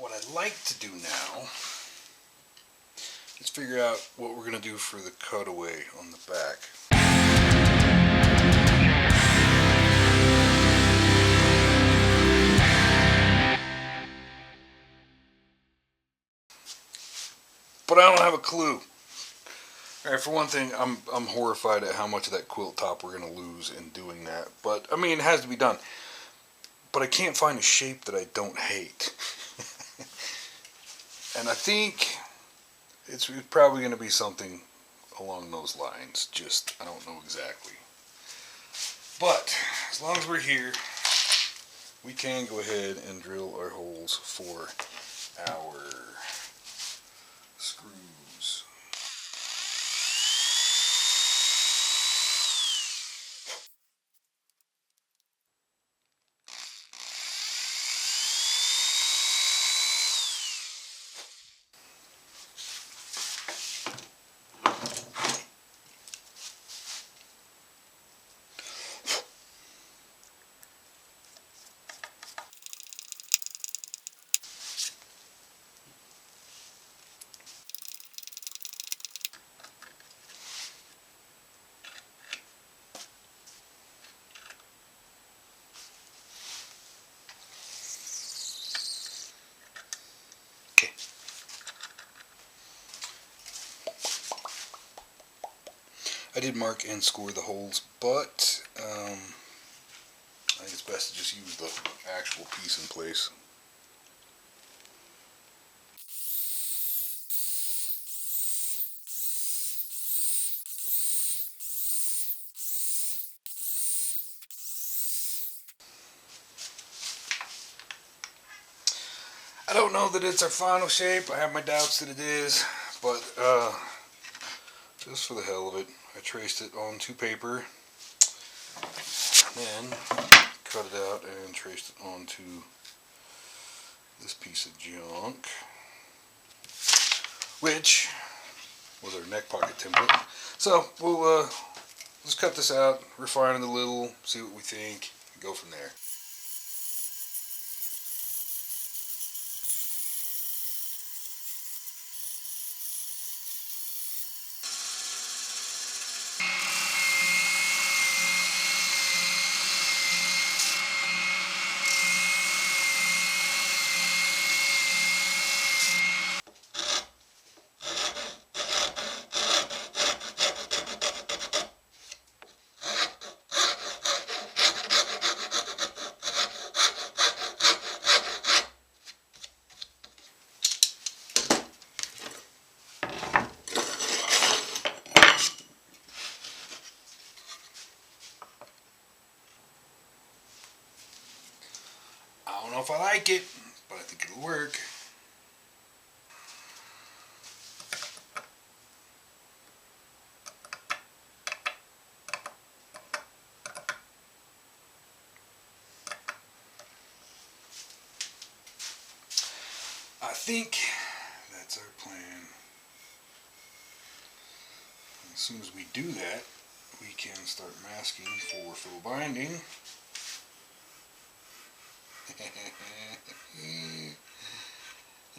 what I'd like to do now is figure out what we're going to do for the cutaway on the back. But I don't have a clue. Alright, for one thing, I'm horrified at how much of that quilt top we're going to lose in doing that. But, I mean, it has to be done. But I can't find a shape that I don't hate. And I think it's probably going to be something along those lines. Just, I don't know exactly. But, as long as we're here, we can go ahead and drill our holes for our screws. I did mark and score the holes, but I think it's best to just use the actual piece in place. I don't know that it's our final shape. I have my doubts that it is, but just for the hell of it, I traced it onto paper, then cut it out and traced it onto this piece of junk, which was our neck pocket template. So we'll just cut this out, refine it a little, see what we think, and go from there. I don't know if I like it, but I think it'll work. I think that's our plan. As soon as we do that, we can start masking for full binding.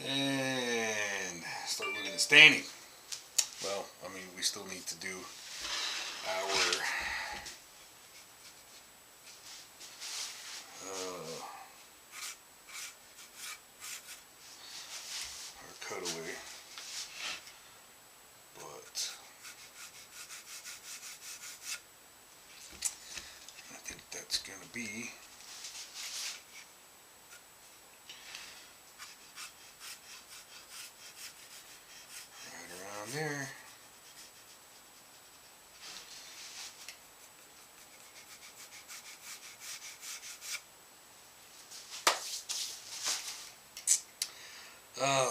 And start looking at staining. Well, I mean, we still need to do our cutaway, but I think that's going to be right around there.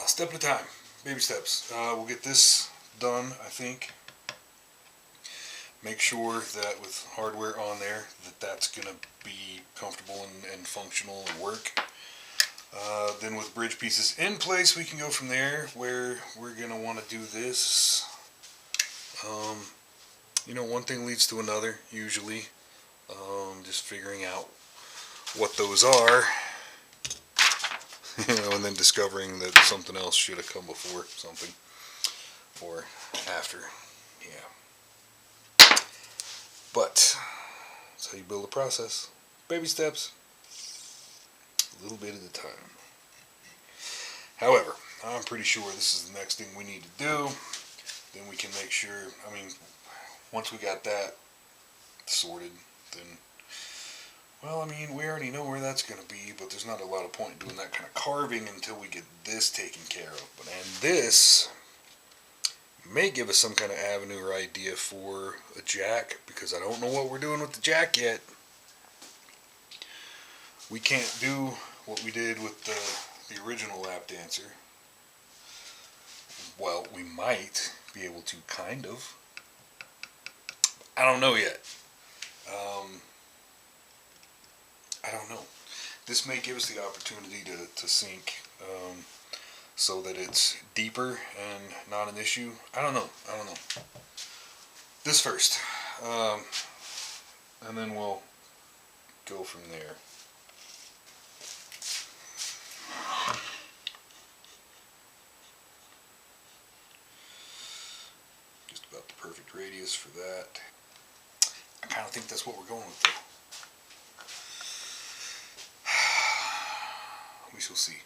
Step at a time, baby steps. We'll get this done, I think. Make sure that with hardware on there that's going to be comfortable and functional and work. Then with bridge pieces in place, we can go from there. Where we're going to want to do this, you know, one thing leads to another usually. Just figuring out what those are. You know, and then discovering that something else should have come before something or after. Yeah. But that's how you build a process. Baby steps, a little bit at a time. However, I'm pretty sure this is the next thing we need to do. Then we can make sure, I mean, once we got that sorted, then, well, I mean, we already know where that's going to be, but there's not a lot of point in doing that kind of carving until we get this taken care of. And this may give us some kind of avenue or idea for a jack, because I don't know what we're doing with the jack yet. We can't do what we did with the original lap dancer. Well, we might be able to, kind of. I don't know yet. I don't know. This may give us the opportunity to sink so that it's deeper and not an issue. I don't know. This first. And then we'll go from there. Just about the perfect radius for that. I kind of think that's what we're going with, though. We shall see.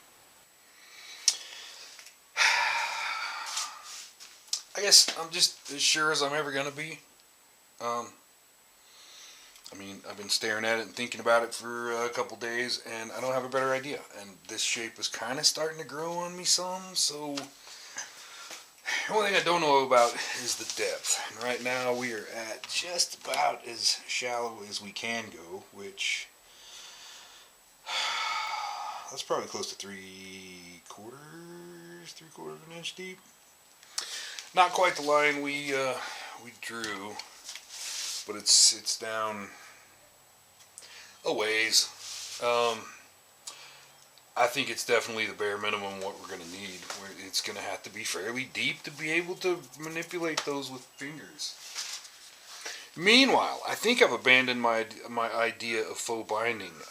I guess I'm just as sure as I'm ever going to be. I mean, I've been staring at it and thinking about it for a couple days, and I don't have a better idea. And this shape is kind of starting to grow on me some, so the only thing I don't know about is the depth. And right now we are at just about as shallow as we can go, which that's probably close to 3/4 of an inch deep. Not quite the line we drew, but it's down a ways. I think it's definitely the bare minimum what we're going to need. It's going to have to be fairly deep to be able to manipulate those with fingers. Meanwhile, I think I've abandoned my idea of faux binding.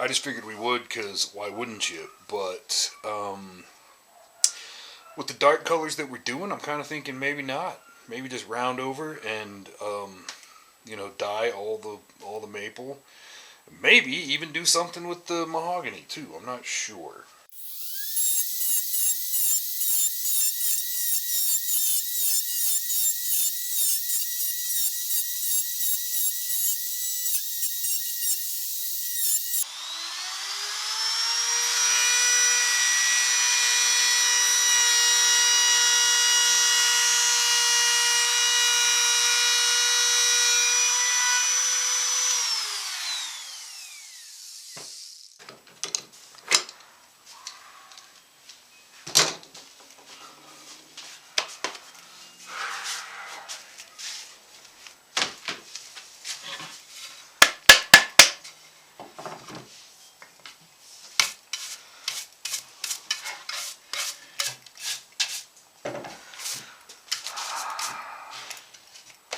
I just figured we would, because why wouldn't you? But with the dark colors that we're doing, I'm kind of thinking maybe not. Maybe just round over and dye all the maple. Maybe even do something with the mahogany too. I'm not sure.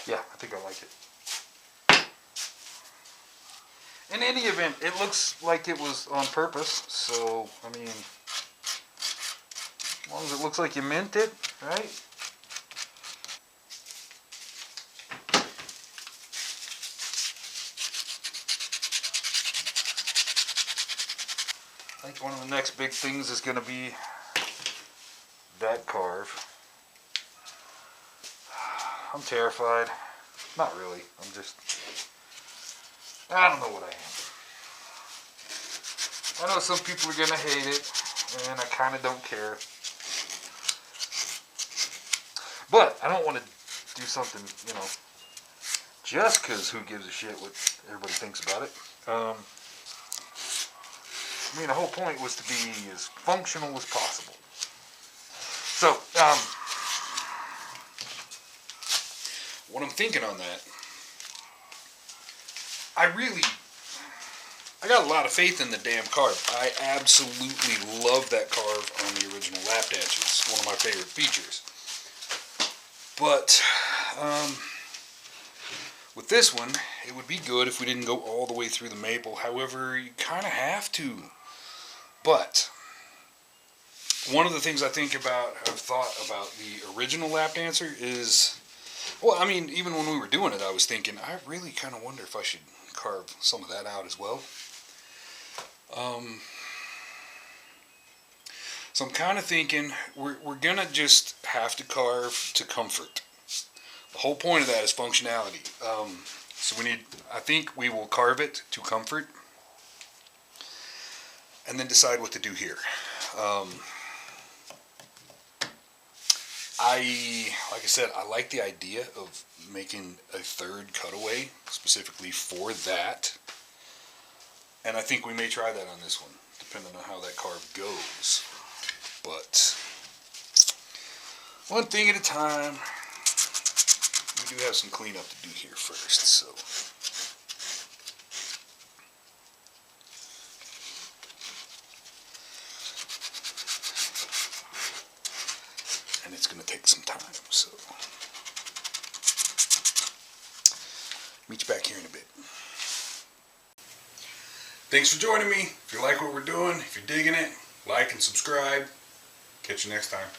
Yeah, I think I like it. In any event, it looks like it was on purpose, so, I mean, as long as it looks like you meant it, right? I think one of the next big things is going to be that carve. I'm terrified. Not really. I don't know what I am. I know some people are going to hate it, and I kind of don't care. But I don't want to do something, just because who gives a shit what everybody thinks about it. The whole point was to be as functional as possible. So, what I'm thinking on that, I got a lot of faith in the damn carve. I absolutely love that carve on the original lap dance. It's one of my favorite features. But, with this one, it would be good if we didn't go all the way through the maple. However, you kind of have to. But one of the things I've thought about the original lap dancer is, well, I mean, even when we were doing it, I was thinking, I really kind of wonder if I should carve some of that out as well. So I'm kind of thinking we're gonna just have to carve to comfort. The whole point of that is functionality. So I think we will carve it to comfort, and then decide what to do here. Like I said, I like the idea of making a third cutaway specifically for that. And I think we may try that on this one, depending on how that carve goes. But one thing at a time. We do have some cleanup to do here first, so. And it's going to take some time, so. Meet you back here in a bit. Thanks for joining me. If you like what we're doing, if you're digging it, like and subscribe. Catch you next time.